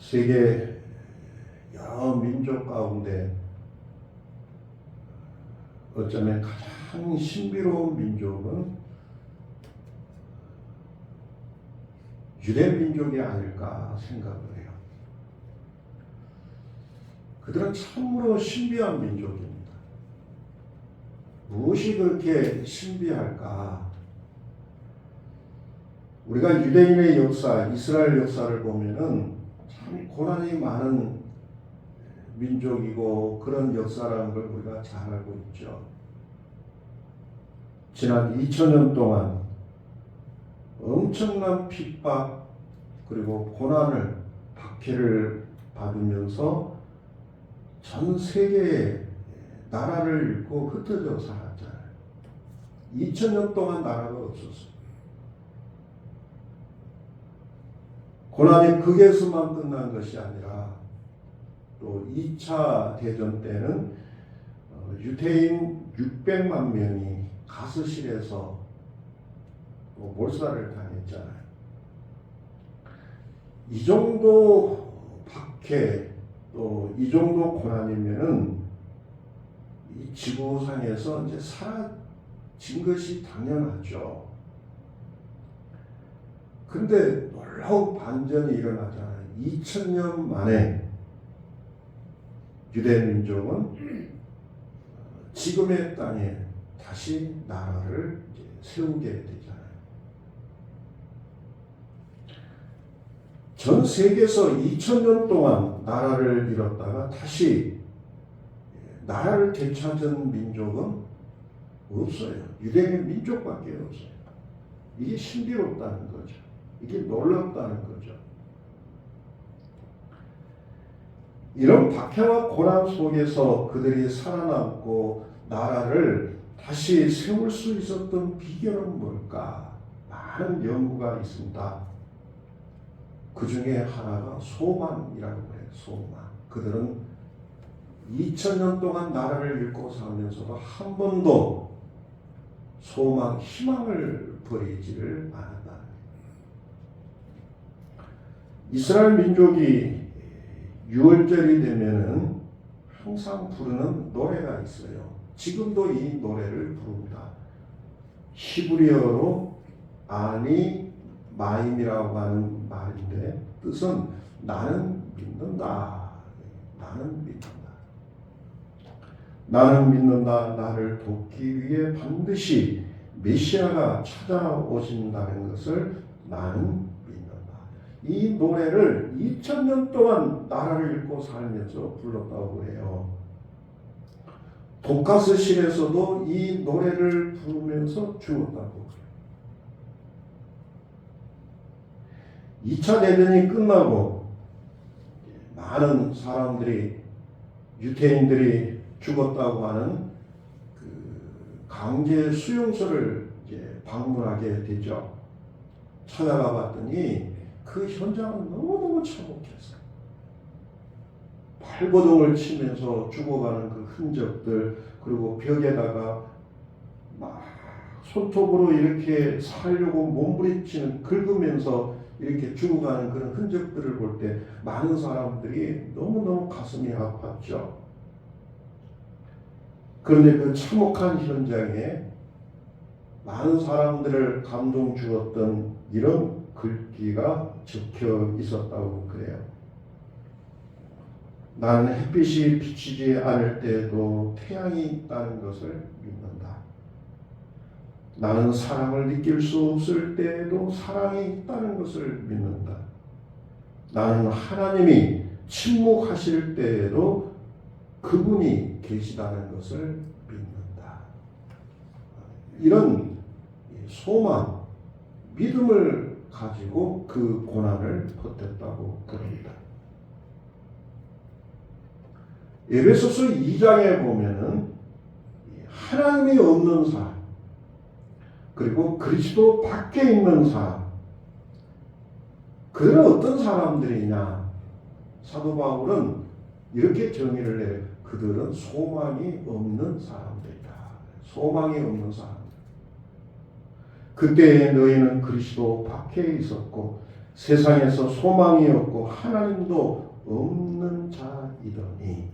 세계 여러 민족 가운데 어쩌면 가장 신비로운 민족은 유대 민족이 아닐까 생각을 해요. 그들은 참으로 신비한 민족입니다. 무엇이 그렇게 신비할까? 우리가 유대인의 역사, 이스라엘 역사를 보면은 참 고난이 많은 민족이고 그런 역사라는 걸 우리가 잘 알고 있죠. 지난 2000년 동안 엄청난 핍박 그리고 고난을 박해를 받으면서 전 세계의 나라를 잃고 흩어져 살았잖아요. 2000년 동안 나라가 없었어요. 고난이 극에서만 끝난 것이 아니라 또 2차 대전 때는 유대인 600만 명이 가스실에서 몰살을 당했잖아요. 이 정도 박해 또 이 정도 고난이면은 이 지구상에서 이제 사라진 것이 당연하죠. 근데 놀라운 반전이 일어나잖아요. 2000년 만에 유대 민족은 지금의 땅에 다시 나라를 세우게 되잖아요. 전 세계에서 2000년 동안 나라를 잃었다가 다시 나라를 되찾은 민족은 없어요. 유대인 민족밖에 없어요. 이게 신비롭다는 거죠. 이게 놀랍다는 거죠. 이런 박해와 고난 속에서 그들이 살아남고 나라를 다시 세울 수 있었던 비결은 뭘까? 많은 연구가 있습니다. 그 중에 하나가 소망이라고 해요. 소망. 그들은 2000년 동안 나라를 잃고 살면서도 한 번도 소망, 희망을 버리지를 않았다. 이스라엘 민족이 6월절이 되면은 항상 부르는 노래가 있어요. 지금도 이 노래를 부릅니다. 히브리어로 아니 마임이라고 하는 말인데 뜻은 나는 믿는다. 나는 믿는다. 나는 믿는다. 나를 돕기 위해 반드시 메시아가 찾아오신다는 것을 나는 믿는다. 이 노래를 2000년 동안 나라를 잃고 살면서 불렀다고 해요. 독가스실에서도 이 노래를 부르면서 죽었다고 해요. 2차 대전이 끝나고 많은 사람들이 유태인들이 죽었다고 하는 그 강제 수용소를 이제 방문하게 되죠. 찾아가 봤더니 그 현장은 너무너무 참혹했어요. 발버둥을 치면서 죽어가는 그 흔적들, 그리고 벽에다가 막 손톱으로 이렇게 살려고 몸부림치는 긁으면서 이렇게 죽어가는 그런 흔적들을 볼 때 많은 사람들이 너무너무 가슴이 아팠죠. 그런데 그 참혹한 현장에 많은 사람들을 감동 주었던 이런 글귀가 적혀 있었다고 그래요. 나는 햇빛이 비치지 않을 때에도 태양이 있다는 것을 믿는다. 나는 사랑을 느낄 수 없을 때에도 사랑이 있다는 것을 믿는다. 나는 하나님이 침묵하실 때에도 그분이 계시다는 것을 믿는다. 이런 소망, 믿음을 가지고 그 고난을 버텼다고 그럽니다. 에베소서 2장에 보면은 하나님이 없는 사람, 그리고 그리스도 밖에 있는 사람, 그들은 어떤 사람들이냐? 사도 바울은 이렇게 정의를 해요. 그들은 소망이 없는 사람들이다. 소망이 없는 사람들. 그때에 너희는 그리스도 밖에 있었고 세상에서 소망이 없고 하나님도 없는 자이더니,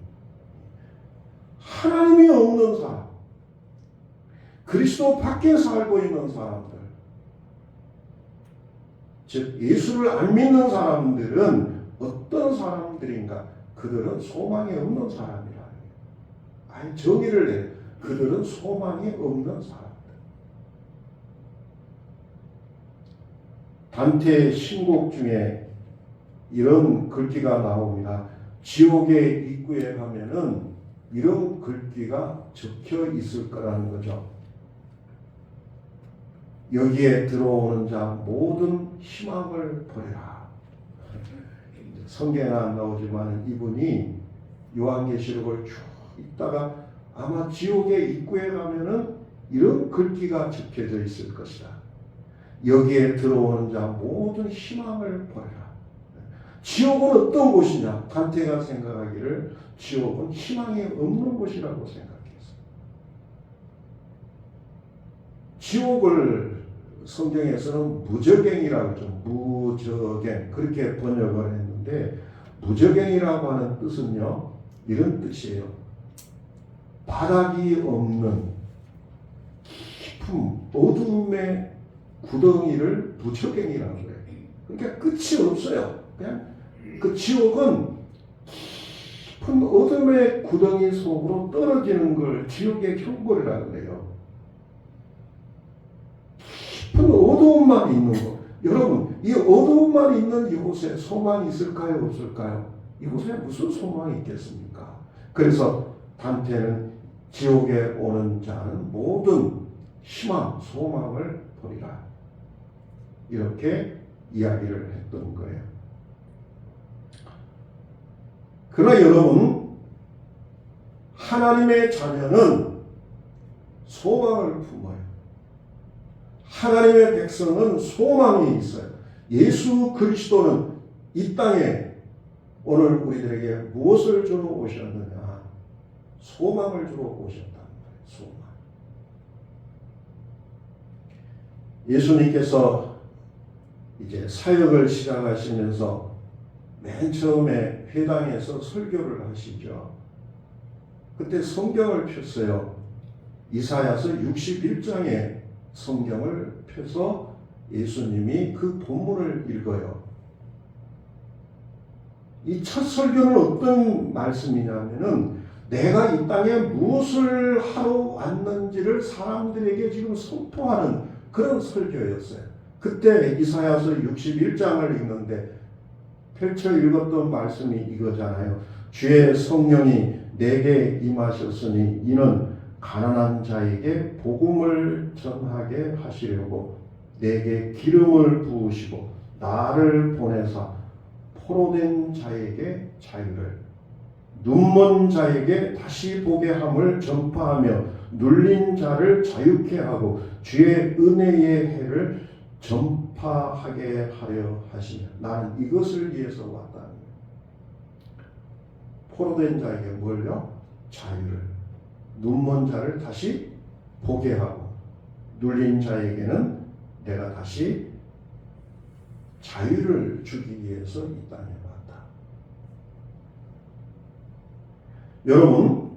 하나님이 없는 사람, 그리스도 밖에 살고 있는 사람들, 즉 예수를 안 믿는 사람들은 어떤 사람들인가? 그들은 소망이 없는 사람이라. 아니, 정의를 내. 그들은 소망이 없는 사람들. 단테의 신곡 중에 이런 글귀가 나옵니다. 지옥의 입구에 가면은 이런 글귀가 적혀 있을 거라는 거죠. 여기에 들어오는 자 모든 희망을 버려라. 성경에 안 나오지만 이분이 요한계시록을 쭉 읽다가 아마 지옥의 입구에 가면은 이런 글귀가 적혀져 있을 것이다. 여기에 들어오는 자 모든 희망을 버려라. 지옥은 어떤 곳이냐? 단테가 생각하기를 지옥은 희망이 없는 곳이라고 생각했어요. 지옥을 성경에서는 무저갱이라고 하죠. 무저갱, 그렇게 번역을 했는데, 무저갱이라고 하는 뜻은요, 이런 뜻이에요. 바닥이 없는 깊은 어둠의 구덩이를 무저갱이라고 해요. 그러니까 끝이 없어요. 그냥 그 지옥은 깊은 어둠의 구덩이 속으로 떨어지는 걸 지옥의 형벌이라고 그래요. 깊은 어두움만 있는 것. 여러분, 이 어두움만 있는 이곳에 소망이 있을까요? 없을까요? 이곳에 무슨 소망이 있겠습니까? 그래서 단테는 지옥에 오는 자는 모든 희망, 소망을 버리라. 이렇게 이야기를 했던 거예요. 그러나 여러분, 하나님의 자녀는 소망을 품어요. 하나님의 백성은 소망이 있어요. 예수 그리스도는 이 땅에 오늘 우리들에게 무엇을 주러 오셨느냐? 소망을 주러 오셨다는 거예요. 소망. 예수님께서 이제 사역을 시작하시면서 맨 처음에 회당에서 설교를 하시죠. 그때 성경을 폈어요. 이사야서 61장에 성경을 펴서 예수님이 그 본문을 읽어요. 이 첫 설교는 어떤 말씀이냐면은 내가 이 땅에 무엇을 하러 왔는지를 사람들에게 지금 선포하는 그런 설교였어요. 그때 이사야서 61장을 읽는데 펼쳐 읽었던 말씀이 이거잖아요. 주의 성령이 내게 임하셨으니 이는 가난한 자에게 복음을 전하게 하시려고 내게 기름을 부으시고 나를 보내사 포로된 자에게 자유를, 눈먼 자에게 다시 보게 함을 전파하며 눌린 자를 자유케 하고 주의 은혜의 해를 전파하게 하려 하시며 나는 이것을 위해서 왔다. 포로된 자에게 뭘요? 자유를, 눈먼 자를 다시 보게 하고 눌린 자에게는 내가 다시 자유를 주기 위해서 이 땅에 왔다. 여러분,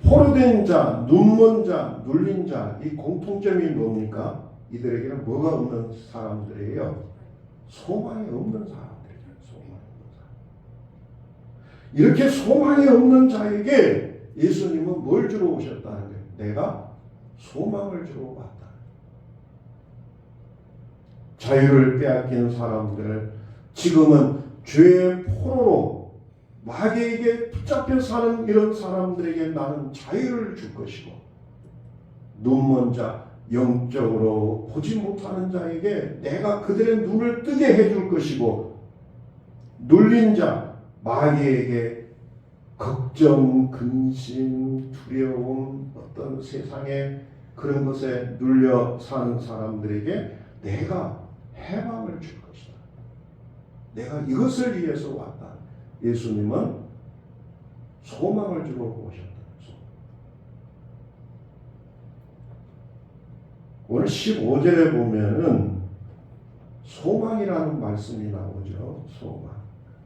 포로된 자, 눈먼 자, 눌린 자, 이 공통점이 뭡니까? 이들에게는 뭐가 없는 사람들이에요? 소망이 없는 사람들이에요. 소망이 없는 사람. 이렇게 소망이 없는 자에게 예수님은 뭘 주러 오셨다는 거예요? 내가 소망을 주러 왔다. 자유를 빼앗긴 사람들을 지금은 죄의 포로로 마귀에게 붙잡혀 사는 이런 사람들에게 나는 자유를 줄 것이고, 눈먼 자, 영적으로 보지 못하는 자에게 내가 그들의 눈을 뜨게 해줄 것이고, 눌린 자, 마귀에게 걱정, 근심, 두려움, 어떤 세상의 그런 것에 눌려 사는 사람들에게 내가 해방을 줄 것이다. 내가 이것을 위해서 왔다. 예수님은 소망을 주러 오셨다. 오늘 15절에 보면은 소망이라는 말씀이 나오죠. 소망.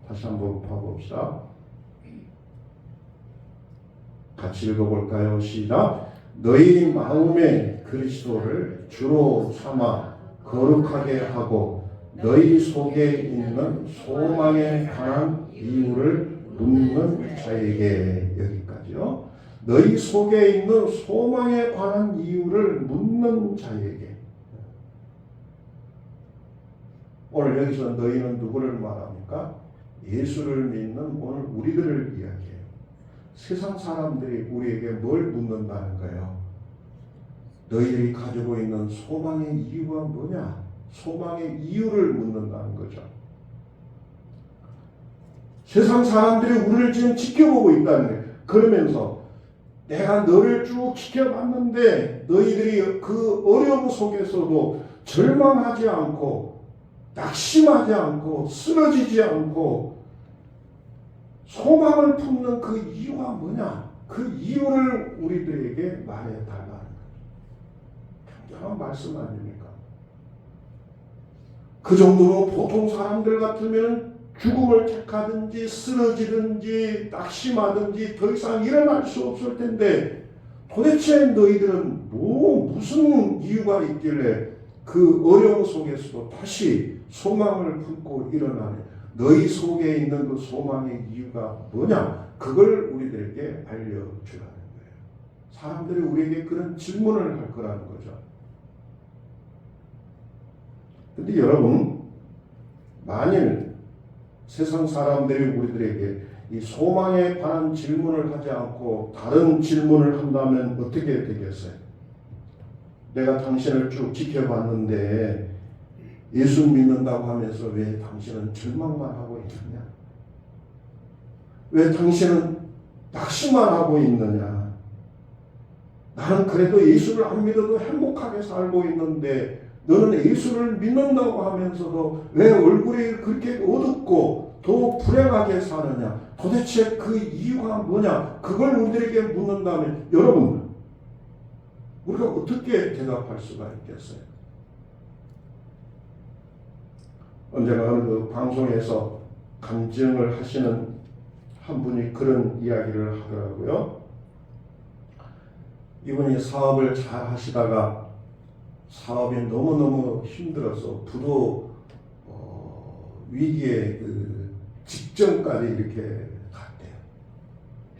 다시 한번 봐봅시다. 같이 읽어볼까요? 시작. 너희 마음에 그리스도를 주로 삼아 거룩하게 하고 너희 속에 있는 소망에 관한 이유를 묻는 자에게. 여기까지요. 너희 속에 있는 소망에 관한 이유를 묻는 자에게. 오늘 여기서 너희는 누구를 말합니까? 예수를 믿는 오늘 우리들을 이야기해요. 세상 사람들이 우리에게 뭘 묻는다는 거예요? 너희들이 가지고 있는 소망의 이유가 뭐냐? 소망의 이유를 묻는다는 거죠. 세상 사람들이 우리를 지금 지켜보고 있다는 거예요. 그러면서 내가 너를 쭉 지켜봤는데 너희들이 그 어려움 속에서도 절망하지 않고 낙심하지 않고 쓰러지지 않고 소망을 품는 그 이유가 뭐냐? 그 이유를 우리들에게 말해달라는 거예요. 굉장한 말씀 아닙니까? 그 정도로 보통 사람들 같으면 죽음을 택하든지 쓰러지든지 낙심하든지 더 이상 일어날 수 없을 텐데 도대체 너희들은 무슨 이유가 있길래 그 어려움 속에서도 다시 소망을 품고 일어나네. 너희 속에 있는 그 소망의 이유가 뭐냐? 그걸 우리들에게 알려주라는 거예요. 사람들이 우리에게 그런 질문을 할 거라는 거죠. 근데 여러분, 만일 세상 사람들이 우리들에게 이 소망에 관한 질문을 하지 않고 다른 질문을 한다면 어떻게 되겠어요? 내가 당신을 쭉 지켜봤는데 예수 믿는다고 하면서 왜 당신은 절망만 하고 있느냐? 왜 당신은 낙심만 하고 있느냐? 나는 그래도 예수를 안 믿어도 행복하게 살고 있는데 너는 예수를 믿는다고 하면서도 왜 얼굴이 그렇게 어둡고 더 불행하게 사느냐? 도대체 그 이유가 뭐냐? 그걸 우리들에게 묻는다면 여러분, 우리가 어떻게 대답할 수가 있겠어요? 언제나 어느 그 방송에서 간증을 하시는 한 분이 그런 이야기를 하더라고요. 이분이 사업을 잘 하시다가 사업이 너무너무 힘들어서 부도 위기에 그 직전까지 이렇게 갔대요.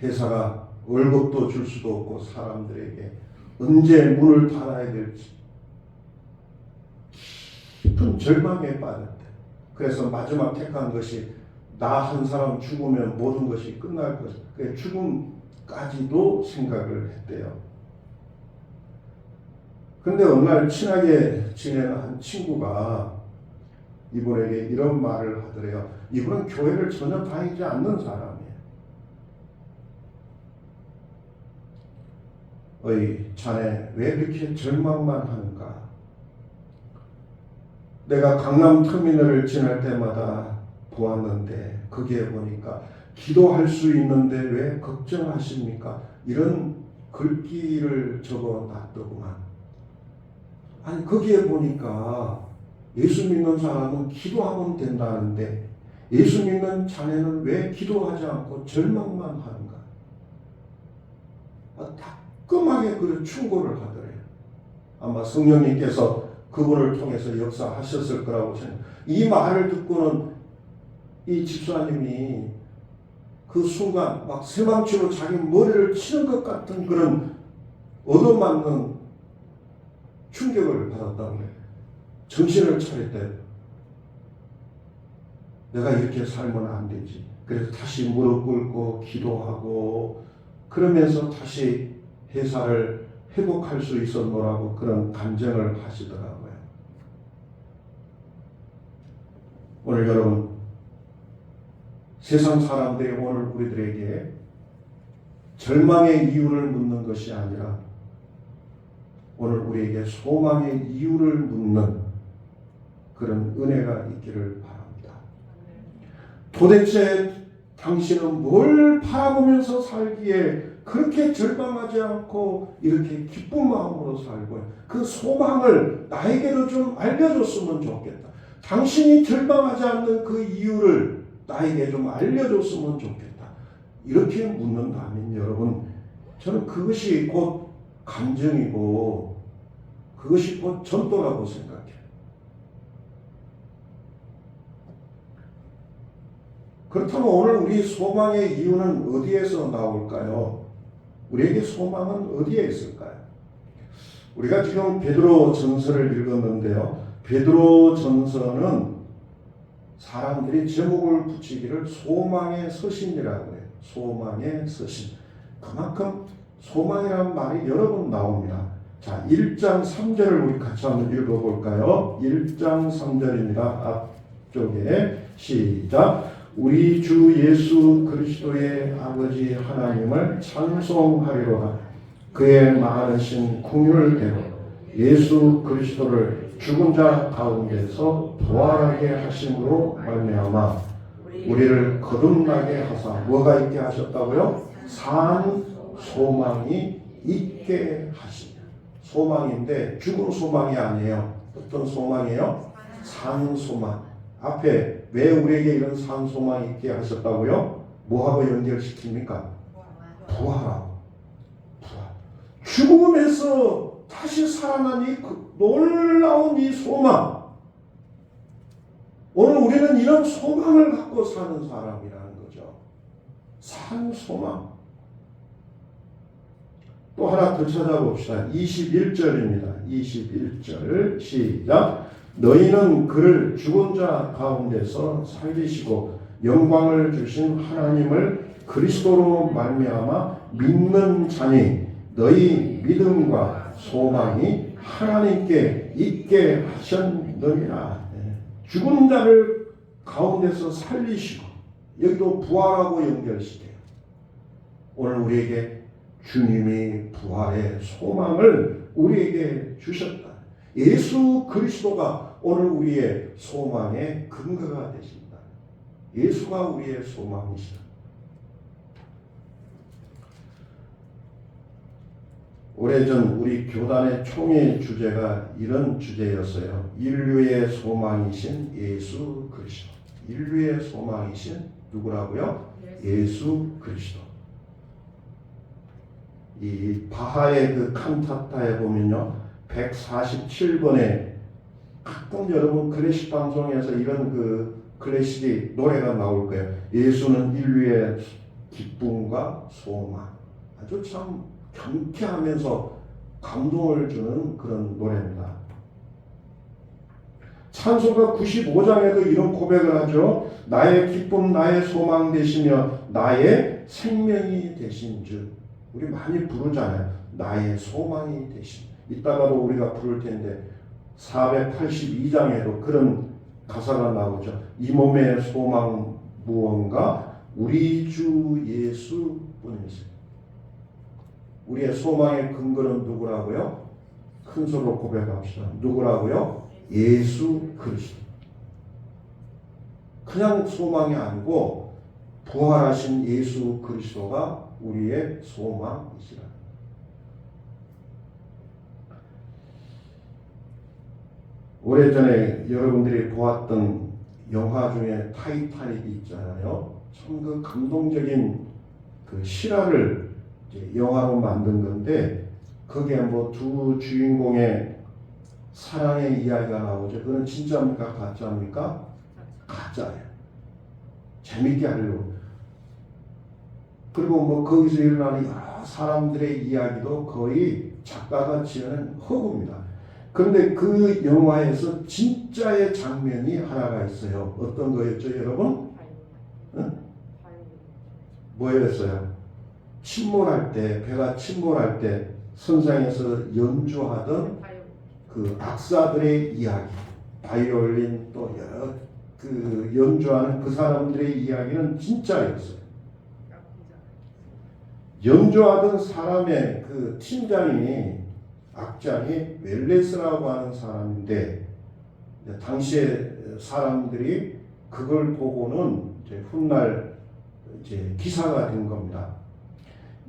회사가 월급도 줄 수도 없고 사람들에게 언제 문을 닫아야 될지 깊은 절망에 빠졌대요. 그래서 마지막 택한 것이 나 한 사람 죽으면 모든 것이 끝날 것이다. 그 죽음까지도 생각을 했대요. 그런데 어느 날 친하게 지내는 한 친구가 이분에게 이런 말을 하더래요. 이분은 교회를 전혀 다니지 않는 사람이에요. 어이 자네 왜 그렇게 절망만 하는가? 내가 강남터미널을 지날 때마다 보았는데 거기에 보니까 기도할 수 있는데 왜 걱정하십니까? 이런 글귀를 적어놨더구만. 아니 거기에 보니까 예수 믿는 사람은 기도하면 된다는데 예수 믿는 자네는 왜 기도하지 않고 절망만 하는가? 따끔하게 그런 충고를 하더래요. 아마 성령님께서 그분을 통해서 역사하셨을 거라고 생각해요. 이 말을 듣고는 이 집사님이 그 순간 막 쇠망치로 자기 머리를 치는 것 같은 그런 얻어맞는 충격을 받았다고 해요. 정신을 차렸대요. 내가 이렇게 살면 안 되지. 그래서 다시 무릎 꿇고 기도하고 그러면서 다시 회사를 회복할 수 있었노라고 그런 간증을 하시더라고요. 오늘 여러분, 세상 사람들이 오늘 우리들에게 절망의 이유를 묻는 것이 아니라 오늘 우리에게 소망의 이유를 묻는 그런 은혜가 있기를 바랍니다. 도대체 당신은 뭘 바라보면서 살기에 그렇게 절망하지 않고 이렇게 기쁜 마음으로 살고 그 소망을 나에게도 좀 알려줬으면 좋겠다. 당신이 절망하지 않는 그 이유를 나에게 좀 알려줬으면 좋겠다. 이렇게 묻는다면 여러분, 저는 그것이 곧 감정이고 그것이 곧 전도라고 생각해요. 그렇다면 오늘 우리 소망의 이유는 어디에서 나올까요? 우리에게 소망은 어디에 있을까요? 우리가 지금 베드로 전서를 읽었는데요. 베드로 전서는 사람들이 제목을 붙이기를 소망의 서신이라고 해요. 소망의 서신. 그만큼 소망이라는 말이 여러 번 나옵니다. 자, 1장 3절을 우리 같이 한번 읽어볼까요? 1장 3절입니다. 앞쪽에 시작. 우리 주 예수 그리스도의 아버지 하나님을 찬송하리로다. 그의 많으신 긍휼대로 예수 그리스도를 죽은 자 가운데서 부활하게 하심으로 말미암아 우리를 거듭나게 하사 뭐가 있게 하셨다고요? 산 소망이 있게 하시며. 소망인데 죽은 소망이 아니에요. 어떤 소망이에요? 산 소망. 앞에 왜 우리에게 이런 산 소망이 있게 하셨다고요? 뭐하고 연결시킵니까? 부활하고. 부활. 죽음에서 다시 살아난 이 놀라운 이 소망. 오늘 우리는 이런 소망을 갖고 사는 사람이라는 거죠. 산 소망. 또 하나 더 찾아봅시다. 21절입니다. 21절 시작. 너희는 그를 죽은 자 가운데서 살리시고 영광을 주신 하나님을 그리스도로 말미암아 믿는 자니 너희 믿음과 소망이 하나님께 있게 하셨느니라. 죽은 자를 가운데서 살리시고 여기도 부활하고 연결시켜요. 오늘 우리에게 주님이 부활의 소망을 우리에게 주셨다. 예수 그리스도가 오늘 우리의 소망의 근거가 되신다. 예수가 우리의 소망이시다. 오래전 우리 교단의 총회 주제가 이런 주제였어요. 인류의 소망이신 예수 그리스도. 인류의 소망이신 누구라고요? 예수 그리스도. 이 바하의 그 칸타타에 보면요, 147번에 가끔 여러분 클래식 방송에서 이런 그 클래식이 노래가 나올 거예요. 예수는 인류의 기쁨과 소망. 아주 참 경쾌하면서 감동을 주는 그런 노래입니다. 찬송가 95장에도 이런 고백을 하죠. 나의 기쁨, 나의 소망 되시며 나의 생명이 되신 주. 우리 많이 부르잖아요. 나의 소망이 되신. 이따가도 우리가 부를 텐데 482장에도 그런 가사가 나오죠. 이 몸의 소망 무언가 우리 주 예수 뿐이세요. 우리의 소망의 근거는 누구라고요? 큰 소리로 고백합시다. 누구라고요? 예수 그리스도. 그냥 소망이 아니고 부활하신 예수 그리스도가 우리의 소망이시라. 오래전에 여러분들이 보았던 영화 중에 타이타닉이 있잖아요. 참 그 감동적인 그 실화를 이제 영화로 만든 건데 거기에 뭐 두 주인공의 사랑의 이야기가 나오죠. 그건 진짜입니까? 가짜입니까? 가짜예요. 재밌게 하려고. 그리고 뭐 거기서 일어나는 여러 사람들의 이야기도 거의 작가가 지어낸 허구입니다. 그런데 그 영화에서 진짜의 장면이 하나가 있어요. 어떤 거였죠, 여러분? 응? 뭐였어요? 침몰할 때, 배가 침몰할 때 선상에서 연주하던 그 악사들의 이야기, 바이올린 또 여러 그 연주하는 그 사람들의 이야기는 진짜였어요. 연주하던 사람의 그 팀장이 악장이 웰레스라고 하는 사람인데 당시에 사람들이 그걸 보고는 이제 훗날 이제 기사가 된 겁니다.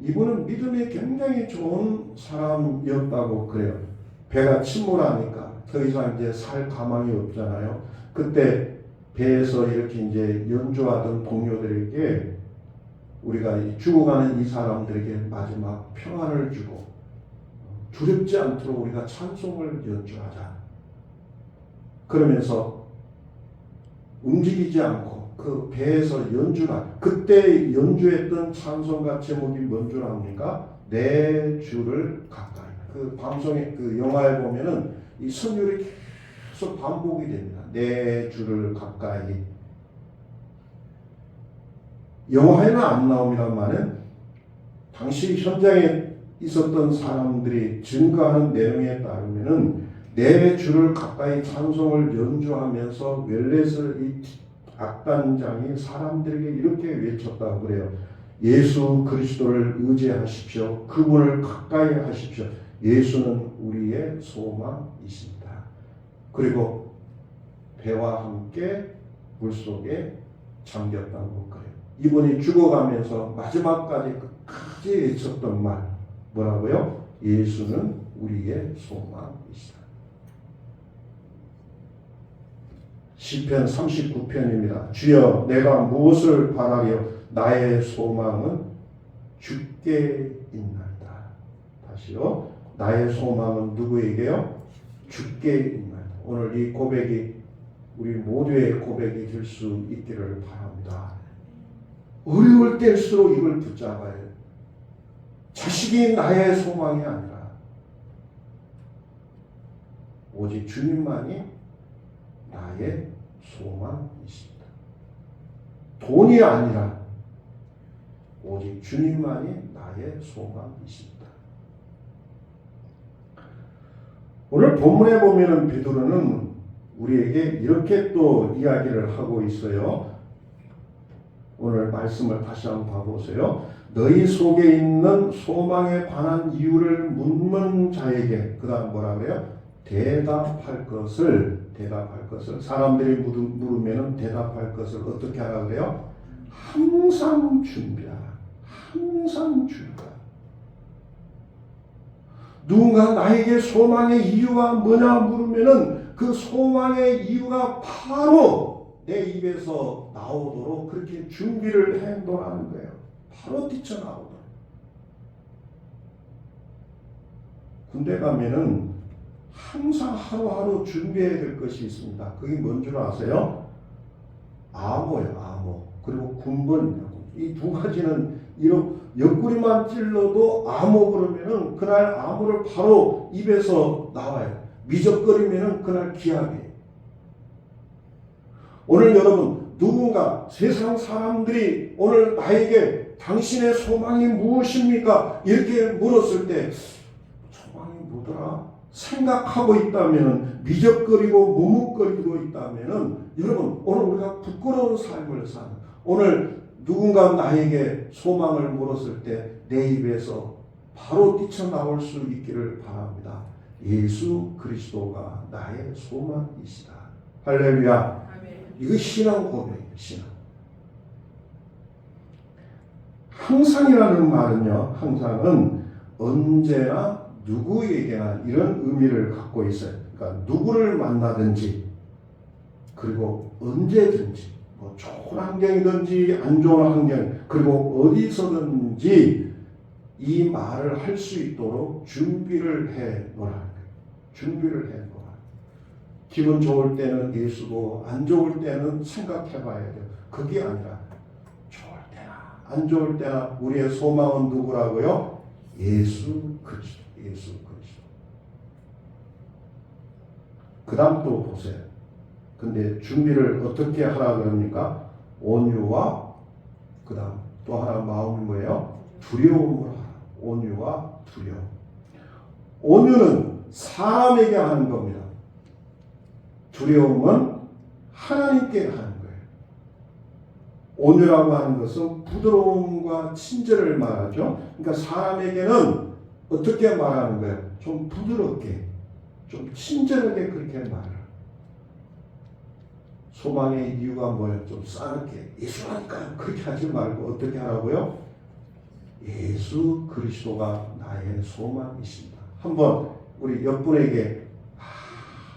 이분은 믿음이 굉장히 좋은 사람이었다고 그래요. 배가 침몰하니까 더 이상 이제 살 가망이 없잖아요. 그때 배에서 이렇게 이제 연주하던 동료들에게 우리가 죽어가는 이 사람들에게 마지막 평안을 주고 두렵지 않도록 우리가 찬송을 연주하자. 그러면서 움직이지 않고 그 배에서 연주나 그때 연주했던 찬송가 제목이 뭔 줄 압니까? 내 주를 가까이. 그 방송에 그 영화에 보면은 이 선율이 계속 반복이 됩니다. 내 주를 가까이. 영화에는 안 나옵니다만은 당시 현장에 있었던 사람들이 증거하는 내용에 따르면은 내 주를 가까이 찬송을 연주하면서 웰렛을 이 악단장이 사람들에게 이렇게 외쳤다고 그래요. 예수 그리스도를 의지하십시오. 그분을 가까이 하십시오. 예수는 우리의 소망이십니다. 그리고 배와 함께 물속에 잠겼다고 그래요. 이분이 죽어가면서 마지막까지 끝까지 외쳤던 말 뭐라고요? 예수는 우리의 소망이시다. 시편 39편입니다. 주여 내가 무엇을 바라려 나의 소망은 주께 있나이다. 다시요. 나의 소망은 누구에게요? 주께 있나이다. 오늘 이 고백이 우리 모두의 고백이 될 수 있기를 바랍니다. 어려울 때일수록 이걸 붙잡아야 해요. 자식이 나의 소망이 아니라 오직 주님만이 나의 소망이십니다. 돈이 아니라 오직 주님만이 나의 소망이십니다. 오늘 본문에 보면은 베드로는 우리에게 이렇게 또 이야기를 하고 있어요. 오늘 말씀을 다시 한번 봐보세요. 너희 속에 있는 소망에 관한 이유를 묻는 자에게 그 다음 뭐라 그래요? 대답할 것을 사람들이 물으면 대답할 것을 어떻게 하라 그래요? 항상 준비하라. 항상 준비하라. 누군가 나에게 소망의 이유가 뭐냐 물으면은 그 소망의 이유가 바로 내 입에서 나오도록 그렇게 준비를 해 놓으라는 거예요. 바로 뛰쳐나오도록. 군대 가면은 항상 하루하루 준비해야 될 것이 있습니다. 그게 뭔 줄 아세요? 암호예요. 암호. 그리고 군번이라고. 이 두 가지는 이런 옆구리만 찔러도 암호 그러면은 그날 암호를 바로 입에서 나와요. 미적거리면은 그날 기합이에요. 오늘 여러분 누군가 세상 사람들이 오늘 나에게 당신의 소망이 무엇입니까? 이렇게 물었을 때 소망이 뭐더라? 생각하고 있다면 미적거리고 머뭇거리고 있다면 여러분 오늘 우리가 부끄러운 삶을 사는 오늘 누군가 나에게 소망을 물었을 때 내 입에서 바로 뛰쳐나올 수 있기를 바랍니다. 예수 그리스도가 나의 소망이시다. 할렐루야. 이거 신앙 고백이에요. 신앙. 항상이라는 말은요. 항상은 언제나 누구에게나 이런 의미를 갖고 있어요. 그러니까 누구를 만나든지 그리고 언제든지 뭐 좋은 환경이든지 안 좋은 환경 그리고 어디서든지 이 말을 할 수 있도록 준비를 해 놓으라. 준비를 해 놓으라. 기분 좋을 때는 예수고 안 좋을 때는 생각해 봐야 돼요. 그게 아니라 좋을 때나 안 좋을 때나 우리의 소망은 누구라고요? 예수 그리스도. 예수 그리스도. 그 다음 또 보세요. 근데 준비를 어떻게 하라 그럽니까? 온유와 그 다음 또 하나 마음이 뭐예요? 두려움을 하라. 온유와 두려움. 온유는 사람에게 하는 겁니다. 두려움은 하나님께 하는 거예요. 온유라고 하는 것은 부드러움과 친절을 말하죠. 그러니까 사람에게는 어떻게 말하는 거예요? 좀 부드럽게, 좀 친절하게 그렇게 말해요. 소망의 이유가 뭐예요? 좀 싸늘게 예수라니까요. 그렇게 하지 말고 어떻게 하라고요? 예수 그리스도가 나의 소망이십니다. 한번 우리 옆분에게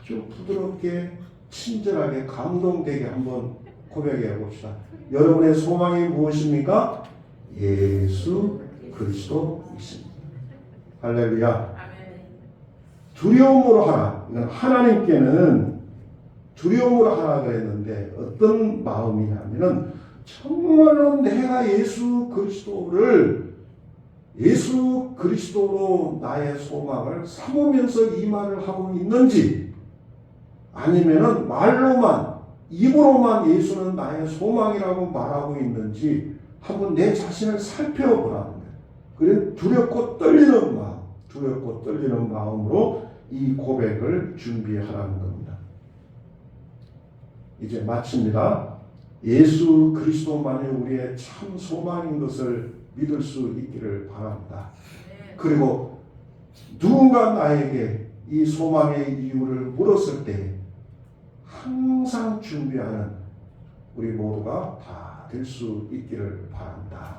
아주 부드럽게 친절하게 감동되게 한번 고백해 봅시다. 여러분의 소망이 무엇입니까? 예수 그리스도이십니다. 할렐루야. 두려움으로 하라. 이건 하나님께는 두려움으로 하라 그랬는데 어떤 마음이냐면은 정말로 내가 예수 그리스도로 나의 소망을 삼으면서 이 말을 하고 있는지, 아니면은 말로만 입으로만 예수는 나의 소망이라고 말하고 있는지 한번 내 자신을 살펴보라는 거예요. 그래 두렵고 떨리는 마음으로 이 고백을 준비하라는 겁니다. 이제 마칩니다. 예수 그리스도만이 우리의 참 소망인 것을 믿을 수 있기를 바랍니다. 그리고 누군가 나에게 이 소망의 이유를 물었을 때 항상 준비하는 우리 모두가 다 될 수 있기를 바랍니다.